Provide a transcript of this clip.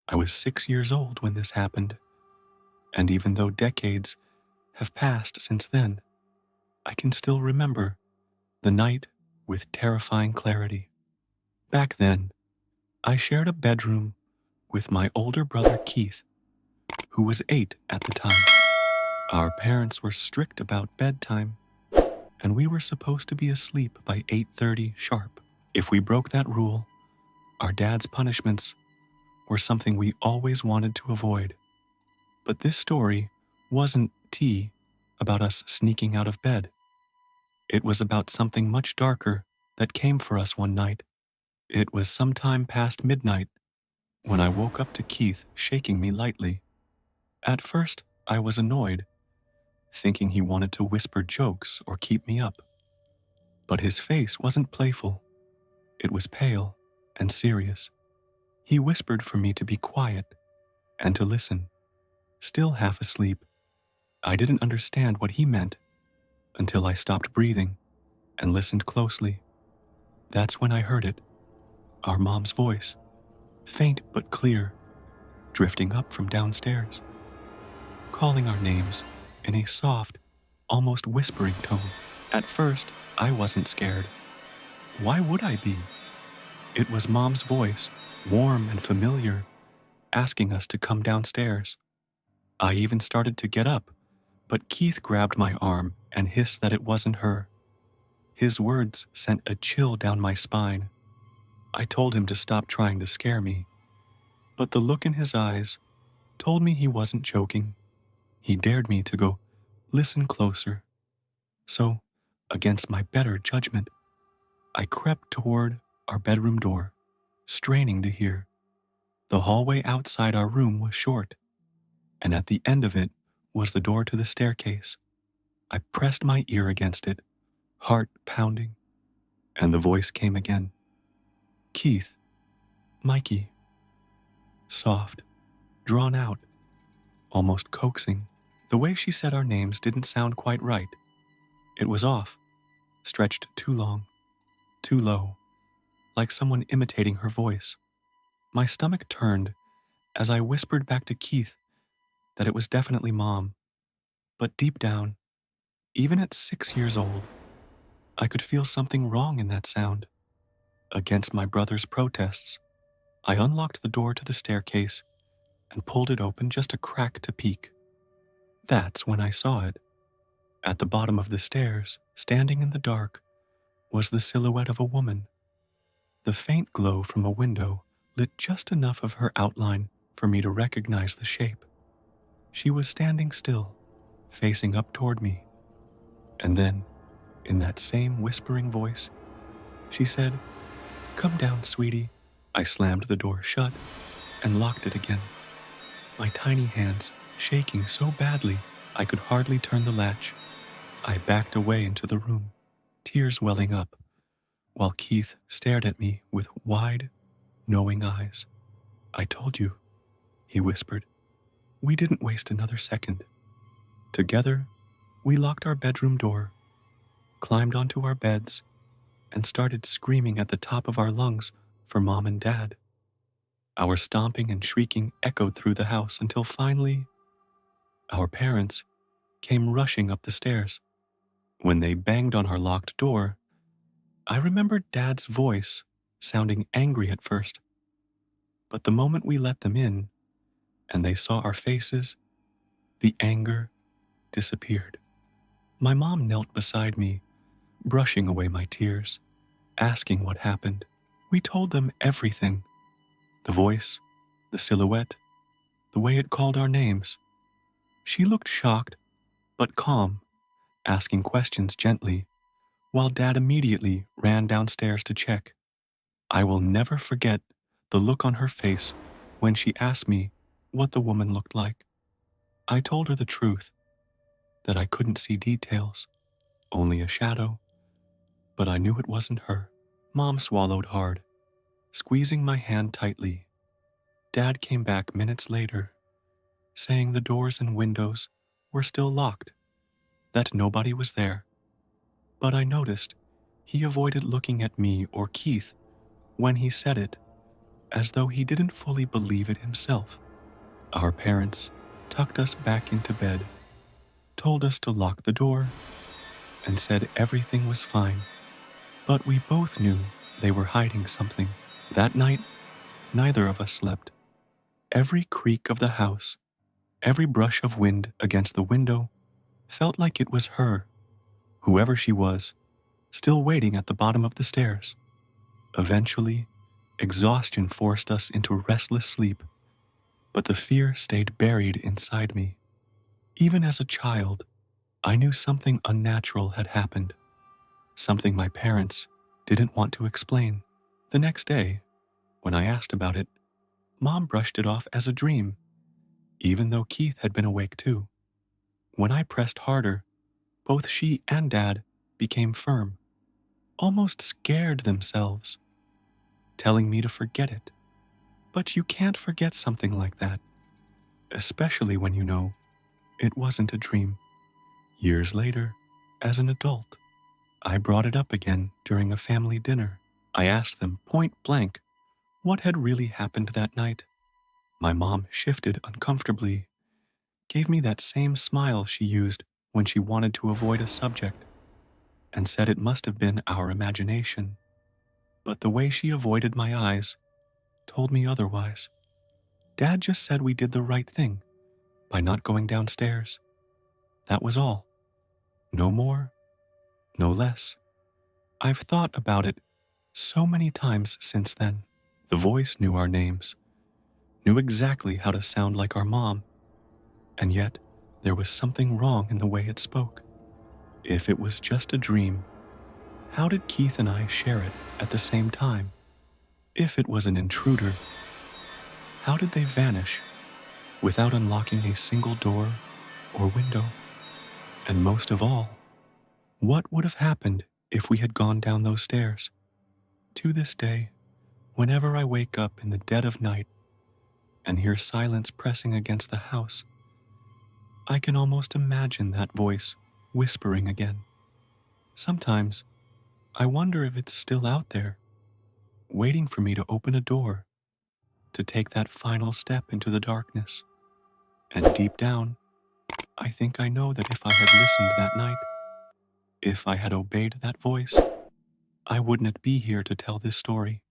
I was 6 years old when this happened, and even though decades have passed since then, I can still remember the night with terrifying clarity. Back then, I shared a bedroom with my older brother Keith, who was 8 at the time. Our parents were strict about bedtime, and we were supposed to be asleep by 8:30 sharp. If we broke that rule, our dad's punishments were something we always wanted to avoid. But this story wasn't about us sneaking out of bed. It was about something much darker that came for us one night. It was sometime past midnight when I woke up to Keith shaking me lightly. At first, I was annoyed, thinking he wanted to whisper jokes or keep me up. But his face wasn't playful. It was pale and serious. He whispered for me to be quiet and to listen. Still half asleep, I didn't understand what he meant until I stopped breathing and listened closely. That's when I heard it, our mom's voice, faint but clear, drifting up from downstairs, calling our names in a soft, almost whispering tone. At first, I wasn't scared. Why would I be? It was Mom's voice, warm and familiar, asking us to come downstairs. I even started to get up, but Keith grabbed my arm and hissed that it wasn't her. His words sent a chill down my spine. I told him to stop trying to scare me, but the look in his eyes told me he wasn't joking. He dared me to go listen closer. So, against my better judgment, I crept toward our bedroom door, straining to hear. The hallway outside our room was short, and at the end of it was the door to the staircase. I pressed my ear against it, heart pounding, and the voice came again. Keith, Mikey. Soft, drawn out, almost coaxing. The way she said our names didn't sound quite right. It was off, stretched too long, too low, like someone imitating her voice. My stomach turned as I whispered back to Keith that it was definitely Mom. But deep down, even at 6 years old, I could feel something wrong in that sound. Against my brother's protests, I unlocked the door to the staircase and pulled it open just a crack to peek. That's when I saw it. At the bottom of the stairs, standing in the dark, was the silhouette of a woman. The faint glow from a window lit just enough of her outline for me to recognize the shape. She was standing still, facing up toward me. And then, in that same whispering voice, she said, "Come down, sweetie." I slammed the door shut and locked it again, my tiny hands shaking so badly I could hardly turn the latch. I backed away into the room, tears welling up, while Keith stared at me with wide, knowing eyes. "I told you," he whispered. We didn't waste another second. Together, we locked our bedroom door, climbed onto our beds, and started screaming at the top of our lungs for Mom and Dad. Our stomping and shrieking echoed through the house until finally, our parents came rushing up the stairs. When they banged on our locked door, I remembered Dad's voice sounding angry at first. But the moment we let them in, and they saw our faces, the anger disappeared. My mom knelt beside me, brushing away my tears, asking what happened. We told them everything. The voice, the silhouette, the way it called our names. She looked shocked, but calm, asking questions gently, while Dad immediately ran downstairs to check. I will never forget the look on her face when she asked me what the woman looked like. I told her the truth, that I couldn't see details, only a shadow, but I knew it wasn't her. Mom swallowed hard, squeezing my hand tightly. Dad came back minutes later, saying the doors and windows were still locked, that nobody was there. But I noticed he avoided looking at me or Keith when he said it, as though he didn't fully believe it himself. Our parents tucked us back into bed, told us to lock the door, and said everything was fine. But we both knew they were hiding something. That night, neither of us slept. Every creak of the house, every brush of wind against the window felt like it was her, whoever she was, still waiting at the bottom of the stairs. Eventually, exhaustion forced us into restless sleep, but the fear stayed buried inside me. Even as a child, I knew something unnatural had happened, something my parents didn't want to explain. The next day, when I asked about it, Mom brushed it off as a dream, even though Keith had been awake too. When I pressed harder, both she and Dad became firm, almost scared themselves, telling me to forget it. But you can't forget something like that, especially when you know it wasn't a dream. Years later, as an adult, I brought it up again during a family dinner. I asked them point blank what had really happened that night. My mom shifted uncomfortably, gave me that same smile she used when she wanted to avoid a subject, and said it must have been our imagination. But the way she avoided my eyes told me otherwise. Dad just said we did the right thing by not going downstairs. That was all. No more, no less. I've thought about it so many times since then. The voice knew our names, knew exactly how to sound like our mom, and yet there was something wrong in the way it spoke. If it was just a dream, how did Keith and I share it at the same time? If it was an intruder, how did they vanish without unlocking a single door or window? And most of all, what would have happened if we had gone down those stairs? To this day, whenever I wake up in the dead of night and hear silence pressing against the house, I can almost imagine that voice whispering again. Sometimes, I wonder if it's still out there, waiting for me to open a door, to take that final step into the darkness. And deep down, I think I know that if I had listened that night, if I had obeyed that voice, I wouldn't be here to tell this story.